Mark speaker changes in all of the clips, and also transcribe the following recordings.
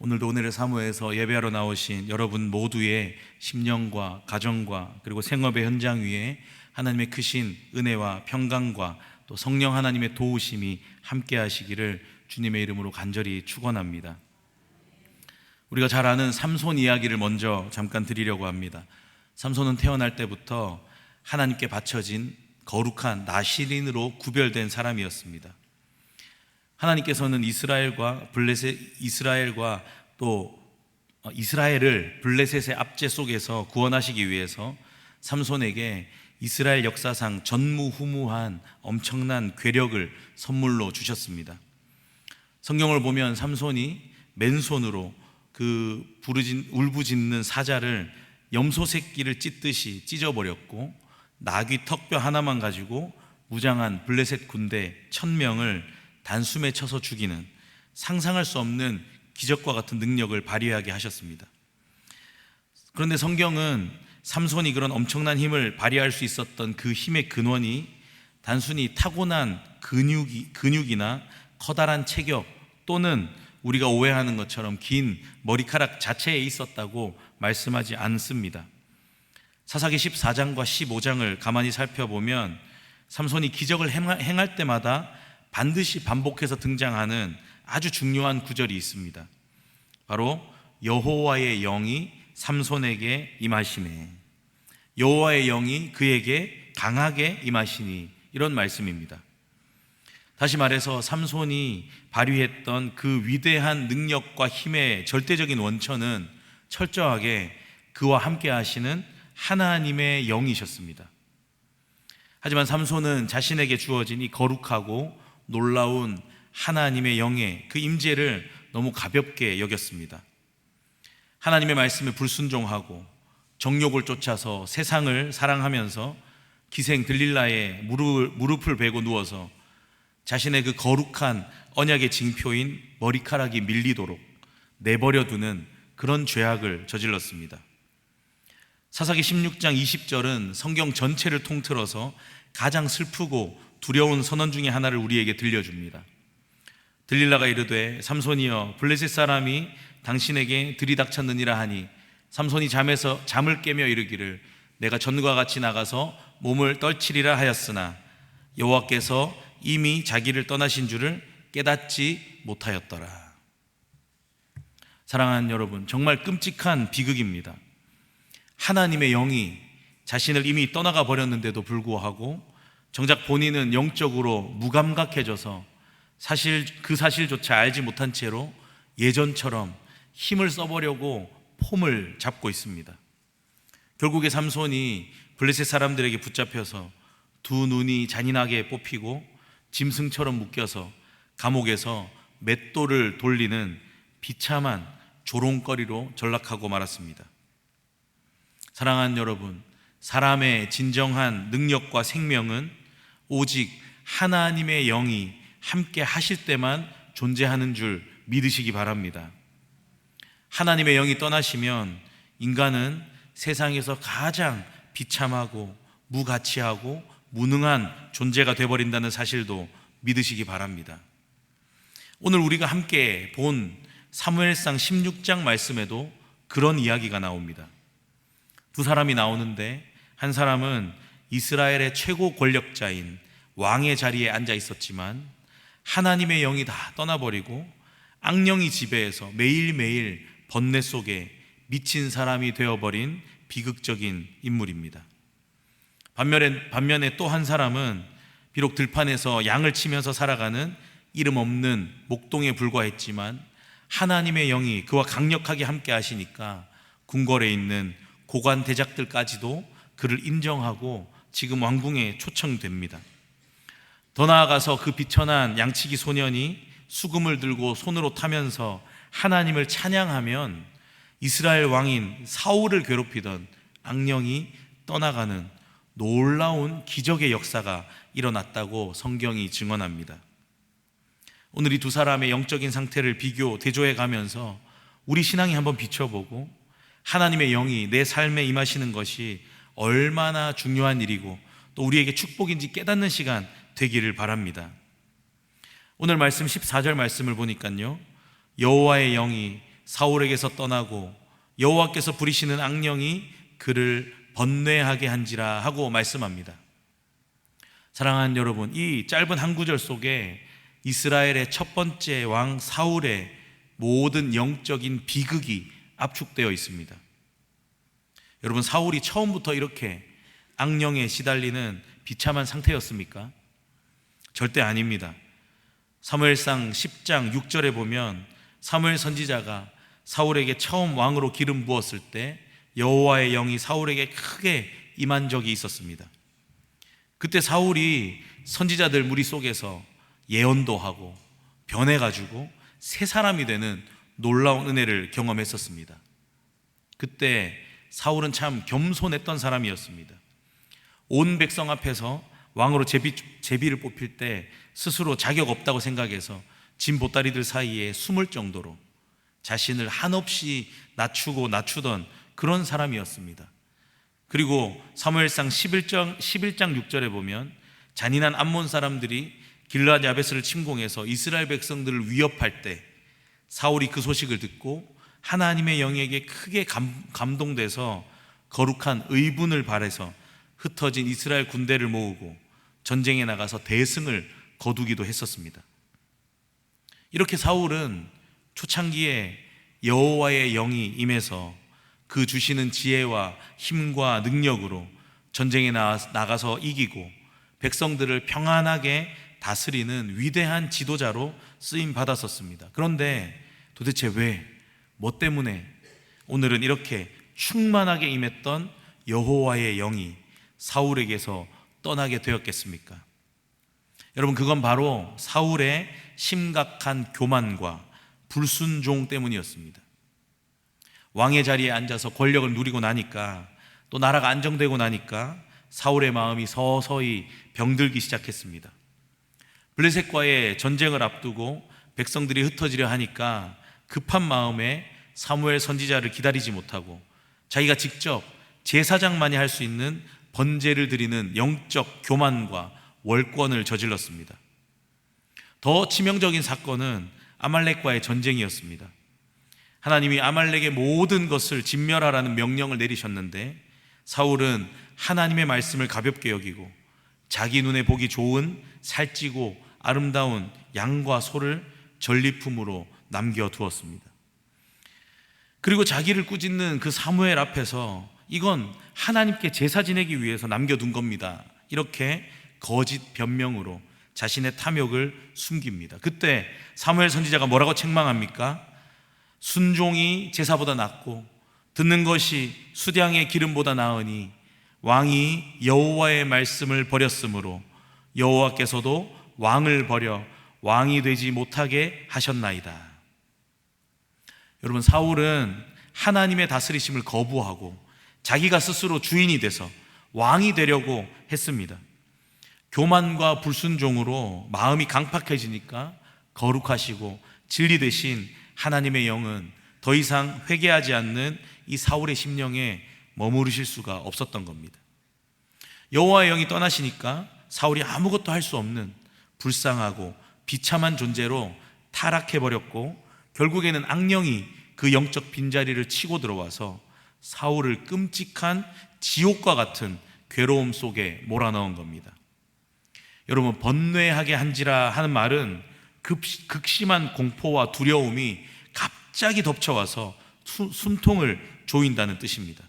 Speaker 1: 오늘도 오늘의 사무에서 예배하러 나오신 여러분 모두의 심령과 가정과 그리고 생업의 현장 위에 하나님의 크신 은혜와 평강과 또 성령 하나님의 도우심이 함께 하시기를 주님의 이름으로 간절히 축원합니다. 우리가 잘 아는 삼손 이야기를 먼저 잠깐 드리려고 합니다. 삼손은 태어날 때부터 하나님께 바쳐진 거룩한 나실인으로 구별된 사람이었습니다. 하나님께서는 이스라엘과 또 이스라엘을 블레셋의 압제 속에서 구원하시기 위해서 삼손에게 이스라엘 역사상 전무후무한 엄청난 괴력을 선물로 주셨습니다. 성경을 보면 삼손이 맨손으로 그 울부짖는 사자를 염소 새끼를 찢듯이 찢어버렸고, 나귀 턱뼈 하나만 가지고 무장한 블레셋 군대 1000명을 단숨에 쳐서 죽이는 상상할 수 없는 기적과 같은 능력을 발휘하게 하셨습니다. 그런데 성경은 삼손이 그런 엄청난 힘을 발휘할 수 있었던 그 힘의 근원이 단순히 타고난 근육이나 커다란 체격 또는 우리가 오해하는 것처럼 긴 머리카락 자체에 있었다고 말씀하지 않습니다. 사사기 14장과 15장을 가만히 살펴보면 삼손이 기적을 행할 때마다 반드시 반복해서 등장하는 아주 중요한 구절이 있습니다. 바로 여호와의 영이 삼손에게 임하시네, 여호와의 영이 그에게 강하게 임하시니, 이런 말씀입니다. 다시 말해서 삼손이 발휘했던 그 위대한 능력과 힘의 절대적인 원천은 철저하게 그와 함께 하시는 하나님의 영이셨습니다. 하지만 삼손은 자신에게 주어진 이 거룩하고 놀라운 하나님의 영의 그 임재를 너무 가볍게 여겼습니다. 하나님의 말씀에 불순종하고 정욕을 쫓아서 세상을 사랑하면서 기생 들릴라의 무릎을 베고 누워서 자신의 그 거룩한 언약의 징표인 머리카락이 밀리도록 내버려두는 그런 죄악을 저질렀습니다. 사사기 16장 20절은 성경 전체를 통틀어서 가장 슬프고 두려운 선언 중에 하나를 우리에게 들려줍니다. 들릴라가 이르되 삼손이여, 블레셋 사람이 당신에게 들이닥쳤느니라 하니 삼손이 잠을 깨며 이르기를 내가 전과 같이 나가서 몸을 떨치리라 하였으나 여호와께서 이미 자기를 떠나신 줄을 깨닫지 못하였더라. 사랑하는 여러분, 정말 끔찍한 비극입니다. 하나님의 영이 자신을 이미 떠나가 버렸는데도 불구하고 정작 본인은 영적으로 무감각해져서 그 사실조차 알지 못한 채로 예전처럼 힘을 써보려고 폼을 잡고 있습니다. 결국에 삼손이 블레셋 사람들에게 붙잡혀서 두 눈이 잔인하게 뽑히고 짐승처럼 묶여서 감옥에서 맷돌을 돌리는 비참한 조롱거리로 전락하고 말았습니다. 사랑하는 여러분, 사람의 진정한 능력과 생명은 오직 하나님의 영이 함께 하실 때만 존재하는 줄 믿으시기 바랍니다. 하나님의 영이 떠나시면 인간은 세상에서 가장 비참하고 무가치하고 무능한 존재가 되어버린다는 사실도 믿으시기 바랍니다. 오늘 우리가 함께 본 사무엘상 16장 말씀에도 그런 이야기가 나옵니다. 두 사람이 나오는데 한 사람은 이스라엘의 최고 권력자인 왕의 자리에 앉아 있었지만 하나님의 영이 다 떠나버리고 악령이 지배해서 매일매일 번뇌 속에 미친 사람이 되어버린 비극적인 인물입니다. 반면에 또 한 사람은 비록 들판에서 양을 치면서 살아가는 이름 없는 목동에 불과했지만 하나님의 영이 그와 강력하게 함께 하시니까 궁궐에 있는 고관 대작들까지도 그를 인정하고 지금 왕궁에 초청됩니다. 더 나아가서 그 비천한 양치기 소년이 수금을 들고 손으로 타면서 하나님을 찬양하면 이스라엘 왕인 사울을 괴롭히던 악령이 떠나가는 놀라운 기적의 역사가 일어났다고 성경이 증언합니다. 오늘 이 두 사람의 영적인 상태를 대조해 가면서 우리 신앙이 한번 비춰보고 하나님의 영이 내 삶에 임하시는 것이 얼마나 중요한 일이고 또 우리에게 축복인지 깨닫는 시간 되기를 바랍니다. 오늘 말씀 14절 말씀을 보니까요, 여호와의 영이 사울에게서 떠나고 여호와께서 부리시는 악령이 그를 번뇌하게 한지라 하고 말씀합니다. 사랑하는 여러분, 이 짧은 한 구절 속에 이스라엘의 첫 번째 왕 사울의 모든 영적인 비극이 압축되어 있습니다. 여러분, 사울이 처음부터 이렇게 악령에 시달리는 비참한 상태였습니까? 절대 아닙니다. 사무엘상 10장 6절에 보면 사무엘 선지자가 사울에게 처음 왕으로 기름 부었을 때 여호와의 영이 사울에게 크게 임한 적이 있었습니다. 그때 사울이 선지자들 무리 속에서 예언도 하고 변해가지고 새 사람이 되는 놀라운 은혜를 경험했었습니다. 그때 사울은 참 겸손했던 사람이었습니다. 온 백성 앞에서 왕으로 제비를 뽑힐 때 스스로 자격 없다고 생각해서 진 보따리들 사이에 숨을 정도로 자신을 한없이 낮추던 그런 사람이었습니다. 그리고 사무엘상 11장 6절에 보면 잔인한 암몬 사람들이 길르앗 야베스를 침공해서 이스라엘 백성들을 위협할 때 사울이 그 소식을 듣고 하나님의 영에게 크게 감동돼서 거룩한 의분을 발해서 흩어진 이스라엘 군대를 모으고 전쟁에 나가서 대승을 거두기도 했었습니다. 이렇게 사울은 초창기에 여호와의 영이 임해서 그 주시는 지혜와 힘과 능력으로 전쟁에 나가서 이기고 백성들을 평안하게 다스리는 위대한 지도자로 쓰임 받았었습니다. 그런데 도대체 뭐 때문에 오늘은 이렇게 충만하게 임했던 여호와의 영이 사울에게서 떠나게 되었겠습니까? 여러분, 그건 바로 사울의 심각한 교만과 불순종 때문이었습니다. 왕의 자리에 앉아서 권력을 누리고 나니까, 또 나라가 안정되고 나니까 사울의 마음이 서서히 병들기 시작했습니다. 블레셋과의 전쟁을 앞두고 백성들이 흩어지려 하니까 급한 마음에 사무엘 선지자를 기다리지 못하고 자기가 직접 제사장만이 할 수 있는 번제를 드리는 영적 교만과 월권을 저질렀습니다. 더 치명적인 사건은 아말렉과의 전쟁이었습니다. 하나님이 아말렉의 모든 것을 진멸하라는 명령을 내리셨는데 사울은 하나님의 말씀을 가볍게 여기고 자기 눈에 보기 좋은 살찌고 아름다운 양과 소를 전리품으로 남겨두었습니다. 그리고 자기를 꾸짖는 그 사무엘 앞에서 이건 하나님께 제사 지내기 위해서 남겨둔 겁니다, 이렇게 거짓 변명으로 자신의 탐욕을 숨깁니다. 그때 사무엘 선지자가 뭐라고 책망합니까? 순종이 제사보다 낫고 듣는 것이 수량의 기름보다 나으니 왕이 여호와의 말씀을 버렸으므로 여호와께서도 왕을 버려 왕이 되지 못하게 하셨나이다. 여러분, 사울은 하나님의 다스리심을 거부하고 자기가 스스로 주인이 돼서 왕이 되려고 했습니다. 교만과 불순종으로 마음이 강팍해지니까 거룩하시고 진리 되신 하나님의 영은 더 이상 회개하지 않는 이 사울의 심령에 머무르실 수가 없었던 겁니다. 여호와의 영이 떠나시니까 사울이 아무것도 할 수 없는 불쌍하고 비참한 존재로 타락해버렸고 결국에는 악령이 그 영적 빈자리를 치고 들어와서 사울을 끔찍한 지옥과 같은 괴로움 속에 몰아넣은 겁니다. 여러분, 번뇌하게 한지라 하는 말은 극심한 공포와 두려움이 갑자기 덮쳐와서 숨통을 조인다는 뜻입니다.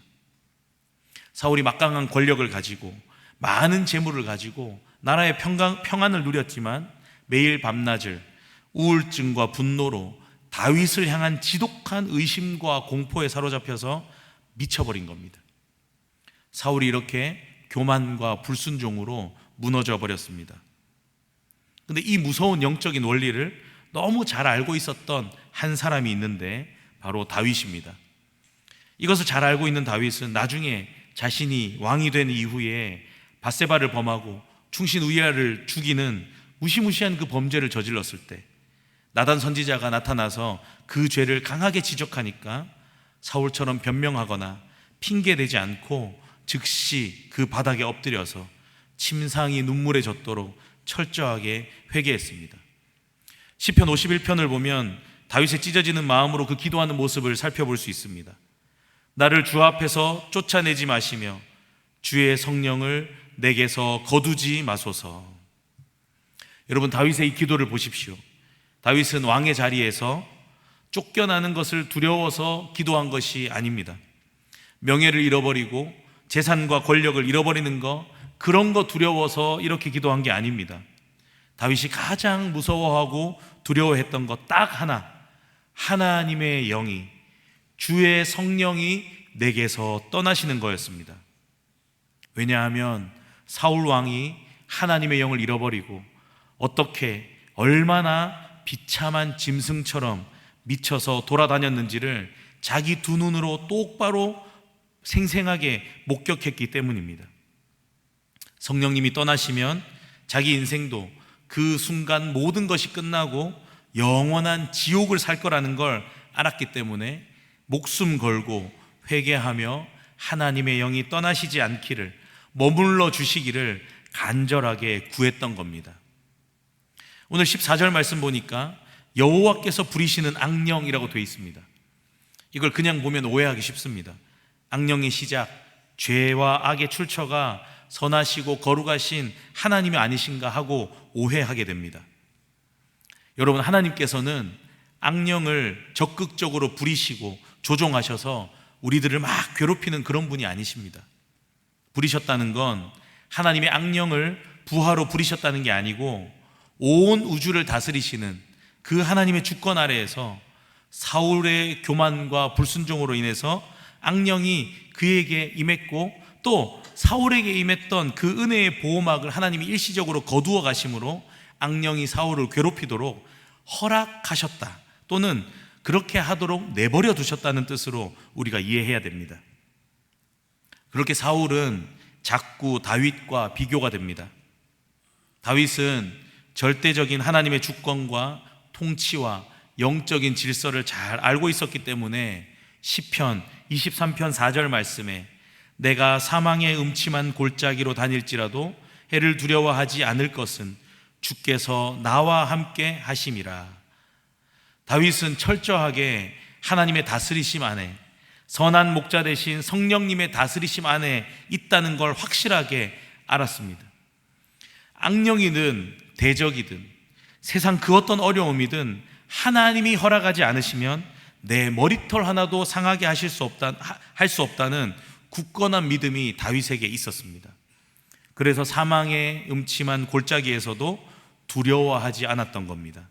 Speaker 1: 사울이 막강한 권력을 가지고 많은 재물을 가지고 나라의 평안을 누렸지만 매일 밤낮을 우울증과 분노로 다윗을 향한 지독한 의심과 공포에 사로잡혀서 미쳐버린 겁니다. 사울이 이렇게 교만과 불순종으로 무너져 버렸습니다. 그런데 이 무서운 영적인 원리를 너무 잘 알고 있었던 한 사람이 있는데 바로 다윗입니다. 이것을 잘 알고 있는 다윗은 나중에 자신이 왕이 된 이후에 밧세바를 범하고 충신 우리아를 죽이는 무시무시한 그 범죄를 저질렀을 때 나단 선지자가 나타나서 그 죄를 강하게 지적하니까 사울처럼 변명하거나 핑계대지 않고 즉시 그 바닥에 엎드려서 침상이 눈물에 젖도록 철저하게 회개했습니다. 시편 51편을 보면 다윗의 찢어지는 마음으로 그 기도하는 모습을 살펴볼 수 있습니다. 나를 주 앞에서 쫓아내지 마시며 주의 성령을 내게서 거두지 마소서. 여러분, 다윗의 이 기도를 보십시오. 다윗은 왕의 자리에서 쫓겨나는 것을 두려워서 기도한 것이 아닙니다. 명예를 잃어버리고 재산과 권력을 잃어버리는 거, 그런 거 두려워서 이렇게 기도한 게 아닙니다. 다윗이 가장 무서워하고 두려워했던 것 딱 하나, 하나님의 영이, 주의 성령이 내게서 떠나시는 거였습니다. 왜냐하면 사울 왕이 하나님의 영을 잃어버리고 어떻게 얼마나 비참한 짐승처럼 미쳐서 돌아다녔는지를 자기 두 눈으로 똑바로 생생하게 목격했기 때문입니다. 성령님이 떠나시면 자기 인생도 그 순간 모든 것이 끝나고 영원한 지옥을 살 거라는 걸 알았기 때문에 목숨 걸고 회개하며 하나님의 영이 떠나시지 않기를, 머물러 주시기를 간절하게 구했던 겁니다. 오늘 14절 말씀 보니까 여호와께서 부리시는 악령이라고 되어 있습니다. 이걸 그냥 보면 오해하기 쉽습니다. 악령의 시작, 죄와 악의 출처가 선하시고 거룩하신 하나님이 아니신가 하고 오해하게 됩니다. 여러분, 하나님께서는 악령을 적극적으로 부리시고 조종하셔서 우리들을 막 괴롭히는 그런 분이 아니십니다. 부리셨다는 건 하나님의 악령을 부하로 부리셨다는 게 아니고 온 우주를 다스리시는 그 하나님의 주권 아래에서 사울의 교만과 불순종으로 인해서 악령이 그에게 임했고, 또 사울에게 임했던 그 은혜의 보호막을 하나님이 일시적으로 거두어 가심으로 악령이 사울을 괴롭히도록 허락하셨다, 또는 그렇게 하도록 내버려 두셨다는 뜻으로 우리가 이해해야 됩니다. 그렇게 사울은 자꾸 다윗과 비교가 됩니다. 다윗은 절대적인 하나님의 주권과 통치와 영적인 질서를 잘 알고 있었기 때문에 시편 23편 4절 말씀에 내가 사망의 음침한 골짜기로 다닐지라도 해를 두려워하지 않을 것은 주께서 나와 함께 하심이라. 다윗은 철저하게 하나님의 다스리심 안에, 선한 목자 되신 성령님의 다스리심 안에 있다는 걸 확실하게 알았습니다. 악령이든 대적이든 세상 그 어떤 어려움이든 하나님이 허락하지 않으시면 내 머리털 하나도 상하게 할 수 없다는 굳건한 믿음이 다윗에게 있었습니다. 그래서 사망의 음침한 골짜기에서도 두려워하지 않았던 겁니다.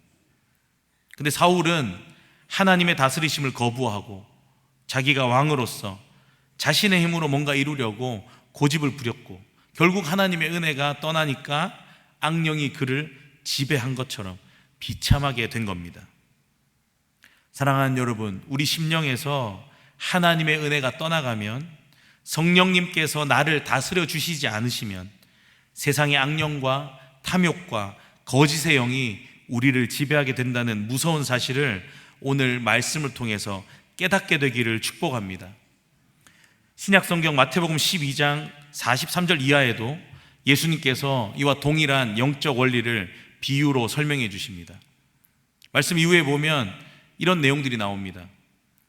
Speaker 1: 근데 사울은 하나님의 다스리심을 거부하고 자기가 왕으로서 자신의 힘으로 뭔가 이루려고 고집을 부렸고, 결국 하나님의 은혜가 떠나니까 악령이 그를 지배한 것처럼 비참하게 된 겁니다. 사랑하는 여러분, 우리 심령에서 하나님의 은혜가 떠나가면, 성령님께서 나를 다스려 주시지 않으시면 세상의 악령과 탐욕과 거짓의 영이 우리를 지배하게 된다는 무서운 사실을 오늘 말씀을 통해서 깨닫게 되기를 축복합니다. 신약성경 마태복음 12장 43절 이하에도 예수님께서 이와 동일한 영적 원리를 비유로 설명해 주십니다. 말씀 이후에 보면 이런 내용들이 나옵니다.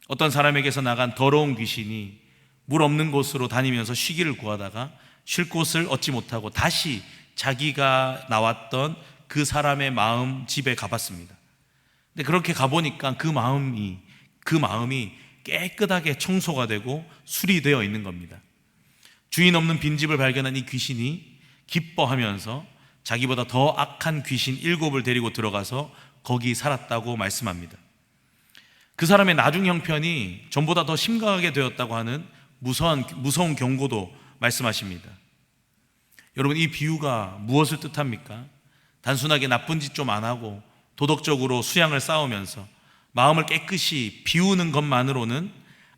Speaker 1: 어떤 사람에게서 나간 더러운 귀신이 물 없는 곳으로 다니면서 쉬기를 구하다가 쉴 곳을 얻지 못하고 다시 자기가 나왔던 그 사람의 마음 집에 가봤습니다. 근데 그렇게 가보니까 그 마음이 깨끗하게 청소가 되고 수리되어 있는 겁니다. 주인 없는 빈집을 발견한 이 귀신이 기뻐하면서 자기보다 더 악한 귀신 7을 데리고 들어가서 거기 살았다고 말씀합니다. 그 사람의 나중 형편이 전보다 더 심각하게 되었다고 하는 무서운 경고도 말씀하십니다. 여러분, 이 비유가 무엇을 뜻합니까? 단순하게 나쁜 짓 좀 안 하고 도덕적으로 수양을 쌓으면서 마음을 깨끗이 비우는 것만으로는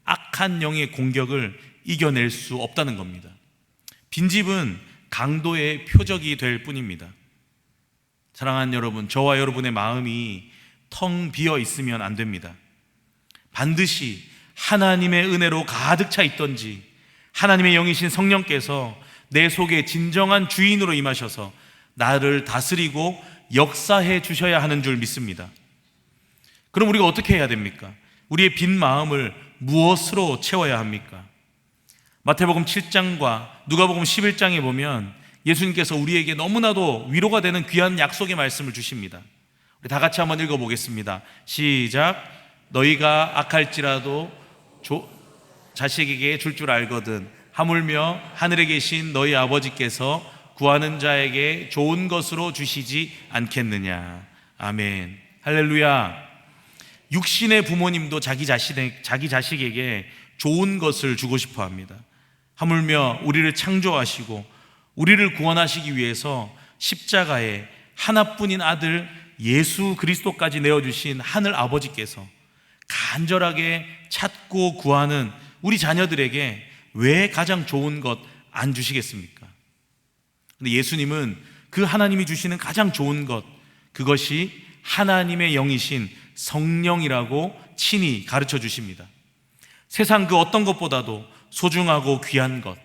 Speaker 1: 악한 영의 공격을 이겨낼 수 없다는 겁니다. 빈집은 강도의 표적이 될 뿐입니다. 사랑하는 여러분, 저와 여러분의 마음이 텅 비어 있으면 안 됩니다. 반드시 하나님의 은혜로 가득 차 있던지 하나님의 영이신 성령께서 내 속에 진정한 주인으로 임하셔서 나를 다스리고 역사해 주셔야 하는 줄 믿습니다. 그럼 우리가 어떻게 해야 됩니까? 우리의 빈 마음을 무엇으로 채워야 합니까? 마태복음 7장과 누가복음 11장에 보면 예수님께서 우리에게 너무나도 위로가 되는 귀한 약속의 말씀을 주십니다. 우리 다 같이 한번 읽어보겠습니다. 시작. 너희가 악할지라도 자식에게 줄 알거든 하물며 하늘에 계신 너희 아버지께서 구하는 자에게 좋은 것으로 주시지 않겠느냐. 아멘. 할렐루야. 육신의 부모님도 자기 자식에게 좋은 것을 주고 싶어 합니다. 하물며 우리를 창조하시고 우리를 구원하시기 위해서 십자가에 하나뿐인 아들 예수 그리스도까지 내어주신 하늘 아버지께서 간절하게 찾고 구하는 우리 자녀들에게 왜 가장 좋은 것 안 주시겠습니까? 근데 예수님은 그 하나님이 주시는 가장 좋은 것, 그것이 하나님의 영이신 성령이라고 친히 가르쳐 주십니다. 세상 그 어떤 것보다도 소중하고 귀한 것,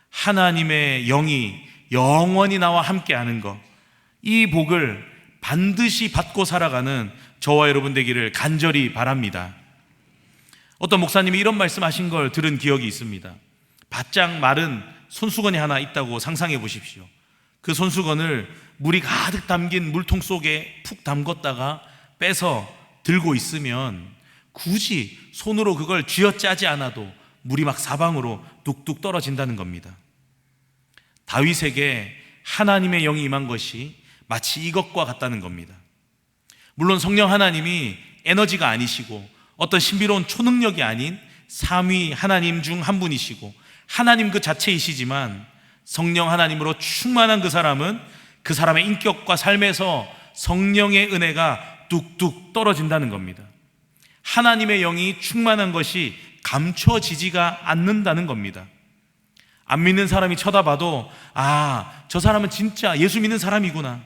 Speaker 1: 하나님의 영이 영원히 나와 함께하는 것, 이 복을 반드시 받고 살아가는 저와 여러분 되기를 간절히 바랍니다. 어떤 목사님이 이런 말씀하신 걸 들은 기억이 있습니다. 바짝 마른 손수건이 하나 있다고 상상해 보십시오. 그 손수건을 물이 가득 담긴 물통 속에 푹 담궜다가 빼서 들고 있으면 굳이 손으로 그걸 쥐어짜지 않아도 물이 막 사방으로 뚝뚝 떨어진다는 겁니다. 다윗에게 하나님의 영이 임한 것이 마치 이것과 같다는 겁니다. 물론 성령 하나님이 에너지가 아니시고 어떤 신비로운 초능력이 아닌 삼위 하나님 중 한 분이시고 하나님 그 자체이시지만 성령 하나님으로 충만한 그 사람은 그 사람의 인격과 삶에서 성령의 은혜가 뚝뚝 떨어진다는 겁니다. 하나님의 영이 충만한 것이 감춰지지가 않는다는 겁니다. 안 믿는 사람이 쳐다봐도 저 사람은 진짜 예수 믿는 사람이구나,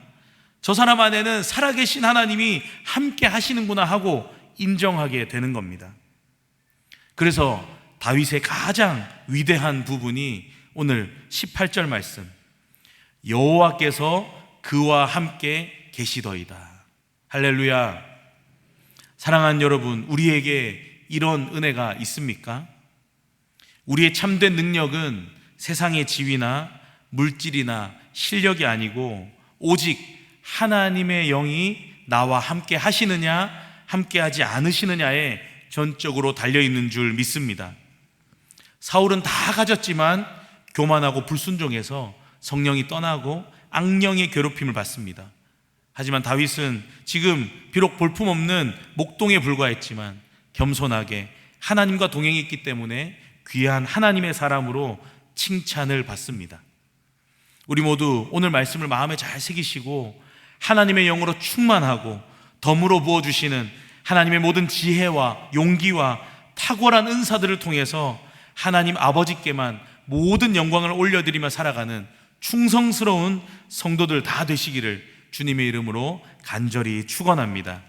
Speaker 1: 저 사람 안에는 살아계신 하나님이 함께 하시는구나 하고 인정하게 되는 겁니다. 그래서 다윗의 가장 위대한 부분이 오늘 18절 말씀, 여호와께서 그와 함께 계시더이다. 할렐루야. 사랑하는 여러분, 우리에게 이런 은혜가 있습니까? 우리의 참된 능력은 세상의 지위나 물질이나 실력이 아니고 오직 하나님의 영이 나와 함께 하시느냐 함께 하지 않으시느냐에 전적으로 달려있는 줄 믿습니다. 사울은 다 가졌지만 교만하고 불순종해서 성령이 떠나고 악령의 괴롭힘을 받습니다. 하지만 다윗은 지금 비록 볼품없는 목동에 불과했지만 겸손하게 하나님과 동행했기 때문에 귀한 하나님의 사람으로 칭찬을 받습니다. 우리 모두 오늘 말씀을 마음에 잘 새기시고 하나님의 영으로 충만하고 덤으로 부어주시는 하나님의 모든 지혜와 용기와 탁월한 은사들을 통해서 하나님 아버지께만 모든 영광을 올려드리며 살아가는 충성스러운 성도들 다 되시기를 주님의 이름으로 간절히 축원합니다.